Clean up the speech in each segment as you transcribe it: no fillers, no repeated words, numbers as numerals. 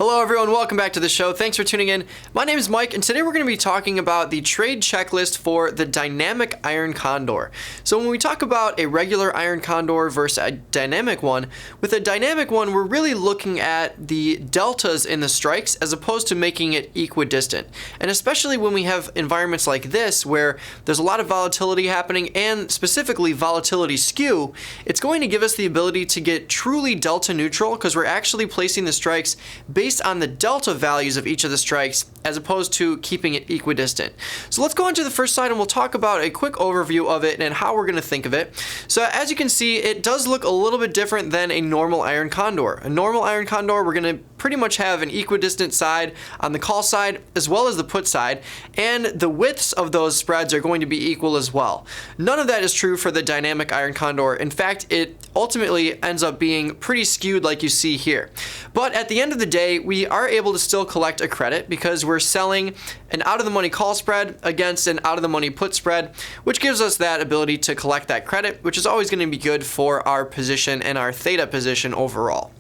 Hello everyone, welcome back to the show. Thanks for tuning in. My name is Mike, and today we're going to be talking about the trade checklist for the dynamic iron condor. So when we talk about a regular iron condor versus a dynamic one, with a dynamic one we're really looking at the deltas in the strikes as opposed to making it equidistant. And especially when we have environments like this where there's a lot of volatility happening and specifically volatility skew, it's going to give us the ability to get truly delta neutral because we're actually placing the strikes based on the delta values of each of the strikes as opposed to keeping it equidistant. So let's go on to the first slide and we'll talk about a quick overview of it and how we're going to think of it. So as you can see, it does look a little bit different than a normal iron condor. A normal iron condor, we're going to pretty much have an equidistant side on the call side as well as the put side, and the widths of those spreads are going to be equal as well. None of that is true for the dynamic iron condor. In fact, it ultimately ends up being pretty skewed like you see here. But at the end of the day, we are able to still collect a credit because we're selling an out-of-the-money call spread against an out-of-the-money put spread, which gives us that ability to collect that credit, which is always going to be good for our position and our theta position overall.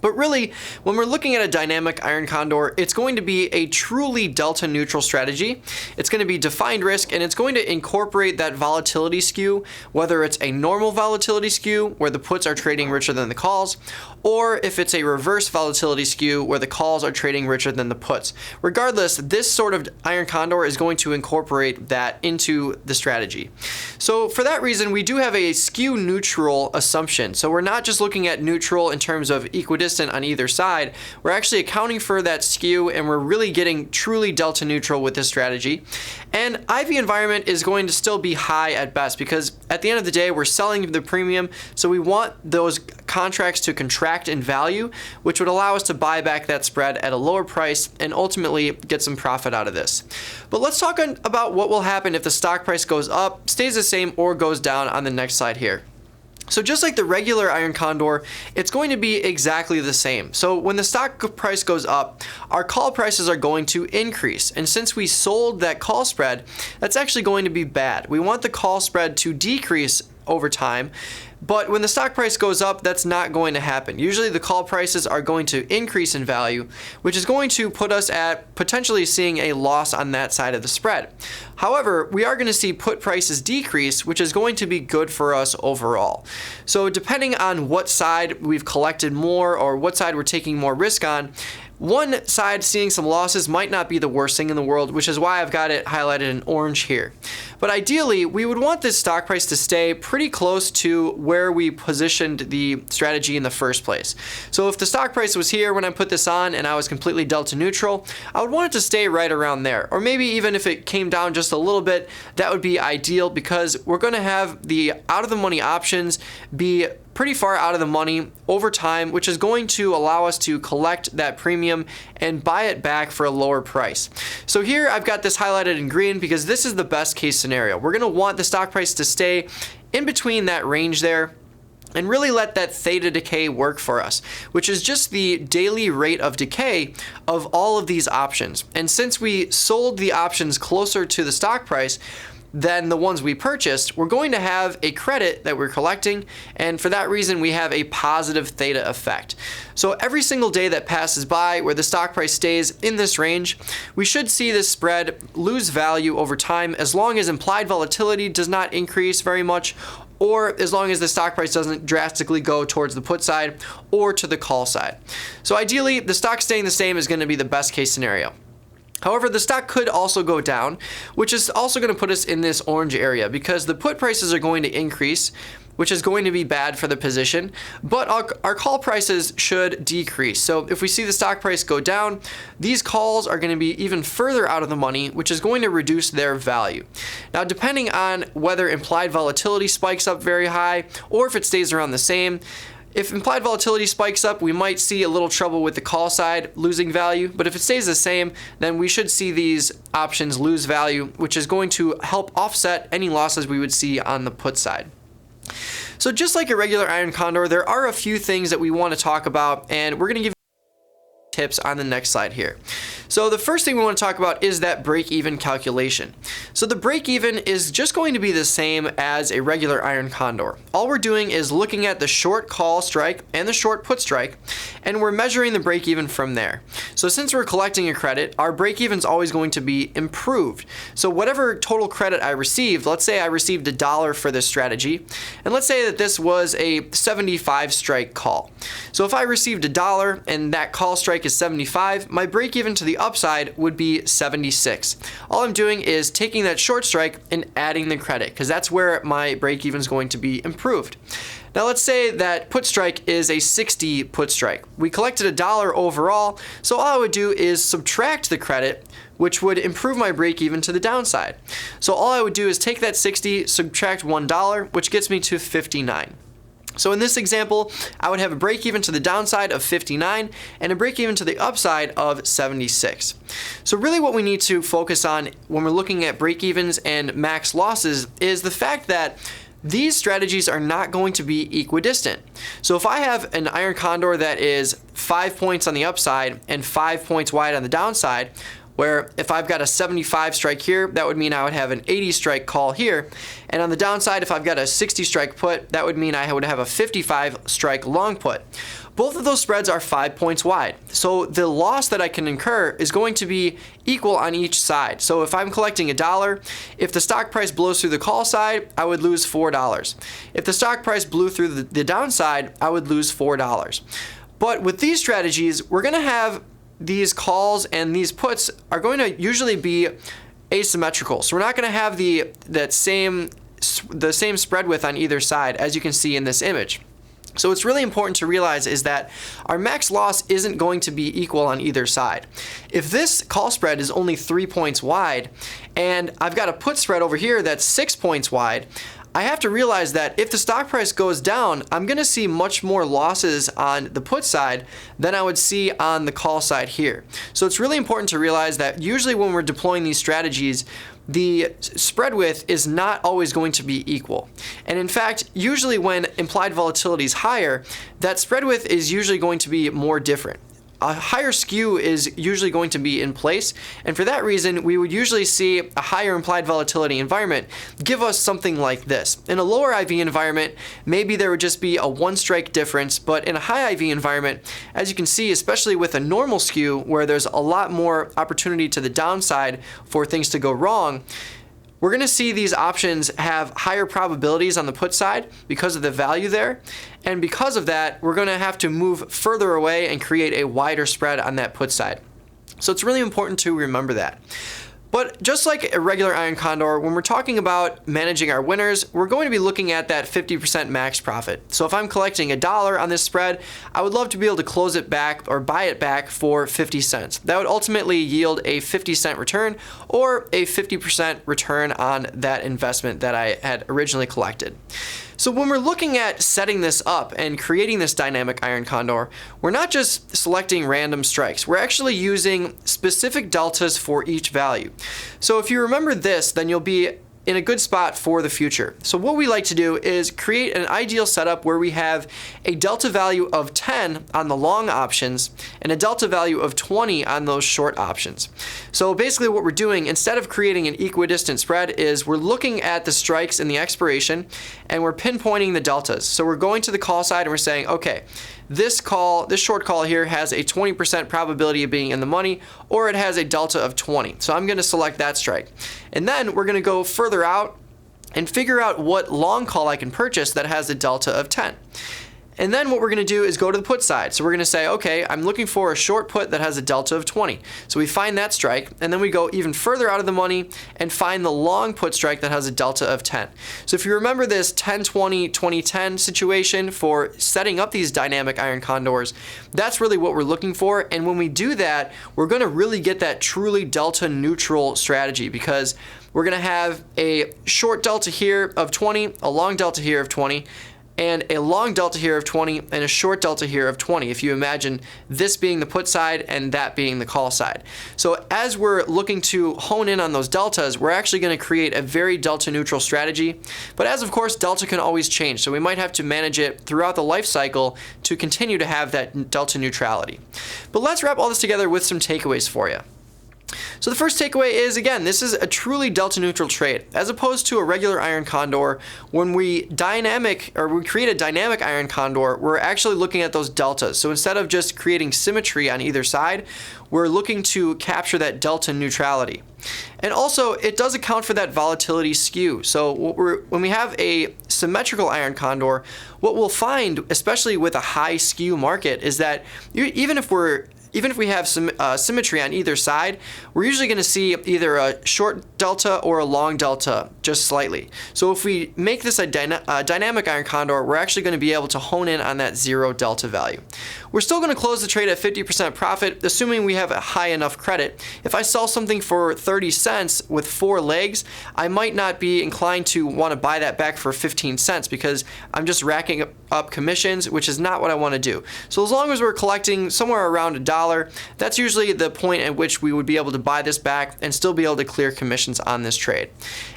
But really, when we're looking at a dynamic iron condor, it's going to be a truly delta neutral strategy. It's going to be defined risk, and it's going to incorporate that volatility skew, whether it's a normal volatility skew where the puts are trading richer than the calls, or if it's a reverse volatility skew where the calls are trading richer than the puts. Regardless, this sort of iron condor is going to incorporate that into the strategy. So for that reason, we do have a skew neutral assumption. So we're not just looking at neutral in terms of equidistant on either side. We're actually accounting for that skew, and we're really getting truly delta neutral with this strategy. And IV environment is going to still be high at best because at the end of the day, we're selling the premium, so we want those contracts to contract in value, which would allow us to buy back that spread at a lower price and ultimately get some profit out of this. But let's talk about what will happen if the stock price goes up, stays the same, or goes down on the next slide here. So just like the regular iron condor, it's going to be exactly the same. So when the stock price goes up, our call prices are going to increase. And since we sold that call spread, that's actually going to be bad. We want the call spread to decrease over time. But when the stock price goes up, that's not going to happen. Usually the call prices are going to increase in value, which is going to put us at potentially seeing a loss on that side of the spread. However, we are going to see put prices decrease, which is going to be good for us overall. So depending on what side we've collected more or what side we're taking more risk on, one side seeing some losses might not be the worst thing in the world, which is why I've got it highlighted in orange here. But ideally, we would want this stock price to stay pretty close to where we positioned the strategy in the first place. So if the stock price was here when I put this on and I was completely delta neutral, I would want it to stay right around there. Or maybe even if it came down just a little bit, that would be ideal because we're going to have the out-of-the-money options be pretty far out of the money over time, which is going to allow us to collect that premium and buy it back for a lower price. So here I've got this highlighted in green because this is the best case scenario. We're going to want the stock price to stay in between that range there and really let that theta decay work for us, which is just the daily rate of decay of all of these options. And since we sold the options closer to the stock price than the ones we purchased, we're going to have a credit that we're collecting, and for that reason we have a positive theta effect. So every single day that passes by where the stock price stays in this range, we should see this spread lose value over time as long as implied volatility does not increase very much, or as long as the stock price doesn't drastically go towards the put side or to the call side. So ideally, the stock staying the same is going to be the best case scenario. However, the stock could also go down, which is also going to put us in this orange area because the put prices are going to increase, which is going to be bad for the position, but our call prices should decrease. So if we see the stock price go down, these calls are going to be even further out of the money, which is going to reduce their value. Now, depending on whether implied volatility spikes up very high or if it stays around the same, if implied volatility spikes up, we might see a little trouble with the call side losing value, but if it stays the same, then we should see these options lose value, which is going to help offset any losses we would see on the put side. So just like a regular iron condor, there are a few things that we want to talk about, and we're going to give tips on the next slide here. So the first thing we want to talk about is that break-even calculation. So the break-even is just going to be the same as a regular iron condor. All we're doing is looking at the short call strike and the short put strike, and we're measuring the break-even from there. So since we're collecting a credit, our break-even is always going to be improved. So whatever total credit I received, let's say I received $1 for this strategy, and let's say that this was a 75 strike call. So if I received $1 and that call strike is 75, my break-even to the upside would be 76. All I'm doing is taking that short strike and adding the credit, because that's where my break-even is going to be improved. Now let's say that put strike is a 60 put strike. We collected $1 overall, so all I would do is subtract the credit, which would improve my break-even to the downside. So all I would do is take that 60, subtract $1, which gets me to 59. So in this example, I would have a break-even to the downside of 59 and a break-even to the upside of 76. So really what we need to focus on when we're looking at break-evens and max losses is the fact that these strategies are not going to be equidistant. So if I have an iron condor that is 5 points on the upside and 5 points wide on the downside, where if I've got a 75 strike here, that would mean I would have an 80 strike call here. And on the downside, if I've got a 60 strike put, that would mean I would have a 55 strike long put. Both of those spreads are 5 points wide. So the loss that I can incur is going to be equal on each side. So if I'm collecting $1, if the stock price blows through the call side, I would lose $4. If the stock price blew through the downside, I would lose $4. But with these strategies, we're going to have these calls and these puts are going to usually be asymmetrical. So we're not going to have the same spread width on either side, as you can see in this image. So what's really important to realize is that our max loss isn't going to be equal on either side. If this call spread is only 3 points wide and I've got a put spread over here that's 6 points wide, I have to realize that if the stock price goes down, I'm going to see much more losses on the put side than I would see on the call side here. So it's really important to realize that usually when we're deploying these strategies, the spread width is not always going to be equal. And in fact, usually when implied volatility is higher, that spread width is usually going to be more different. A higher skew is usually going to be in place, and for that reason we would usually see a higher implied volatility environment give us something like this. In a lower IV environment, maybe there would just be a one strike difference, but in a high IV environment, as you can see, especially with a normal skew where there's a lot more opportunity to the downside for things to go wrong, we're going to see these options have higher probabilities on the put side because of the value there. And because of that, we're going to have to move further away and create a wider spread on that put side. So it's really important to remember that. But just like a regular iron condor, when we're talking about managing our winners, we're going to be looking at that 50% max profit. So if I'm collecting $1 on this spread, I would love to be able to close it back or buy it back for 50 cents. That would ultimately yield a 50-cent return or a 50% return on that investment that I had originally collected. So when we're looking at setting this up and creating this dynamic iron condor, we're not just selecting random strikes. We're actually using specific deltas for each value. So if you remember this, then you'll be in a good spot for the future. So what we like to do is create an ideal setup where we have a delta value of 10 on the long options and a delta value of 20 on those short options. So basically what we're doing, instead of creating an equidistant spread, is we're looking at the strikes in the expiration and we're pinpointing the deltas. So we're going to the call side and we're saying, okay, this short call here has a 20% probability of being in the money, or it has a delta of 20. So I'm going to select that strike. And then we're going to go further out and figure out what long call I can purchase that has a delta of 10. And then what we're going to do is go to the put side. So we're going to say, okay, I'm looking for a short put that has a delta of 20. So we find that strike, and then we go even further out of the money and find the long put strike that has a delta of 10. So if you remember this 10-20, 20-10 situation for setting up these dynamic iron condors, that's really what we're looking for. And when we do that, we're going to really get that truly delta neutral strategy, because we're going to have a short delta here of 20, a long delta here of 20, and a long delta here of 20 and a short delta here of 20, if you imagine this being the put side and that being the call side. So as we're looking to hone in on those deltas, we're actually going to create a very delta neutral strategy. But as of course, delta can always change, so we might have to manage it throughout the life cycle to continue to have that delta neutrality. But let's wrap all this together with some takeaways for you. So the first takeaway is, again, this is a truly delta neutral trade. As opposed to a regular iron condor, when we create a dynamic iron condor, we're actually looking at those deltas. So instead of just creating symmetry on either side, we're looking to capture that delta neutrality. And also, it does account for that volatility skew. So when we have a symmetrical iron condor, what we'll find, especially with a high skew market, is that even if we have some symmetry on either side, we're usually going to see either a short delta or a long delta, just slightly. So if we make this a dynamic iron condor, we're actually going to be able to hone in on that 0 delta value. We're still going to close the trade at 50% profit, assuming we have a high enough credit. If I sell something for 30 cents with 4 legs, I might not be inclined to want to buy that back for 15 cents because I'm just racking up commissions, which is not what I want to do. So as long as we're collecting somewhere around $1, that's usually the point at which we would be able to buy this back and still be able to clear commissions on this trade.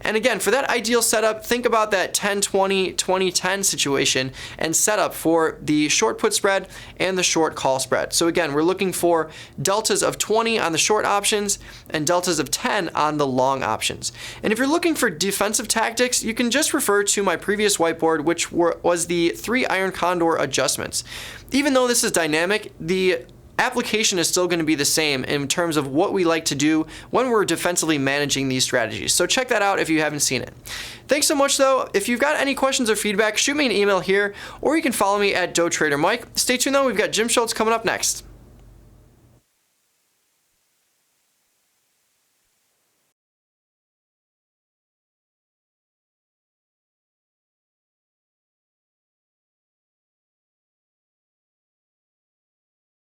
And again, for that ideal setup, think about that 10-20, 20-10 situation and setup for the short put spread and the short call spread. So again, we're looking for deltas of 20 on the short options and deltas of 10 on the long options. And if you're looking for defensive tactics, you can just refer to my previous whiteboard, which was the 3 iron condor adjustments. Even though this is dynamic, the application is still going to be the same in terms of what we like to do when we're defensively managing these strategies. So check that out if you haven't seen it. Thanks so much though. If you've got any questions or feedback, shoot me an email here, or you can follow me at DoTraderMike. Stay tuned though, we've got Jim Schultz coming up next.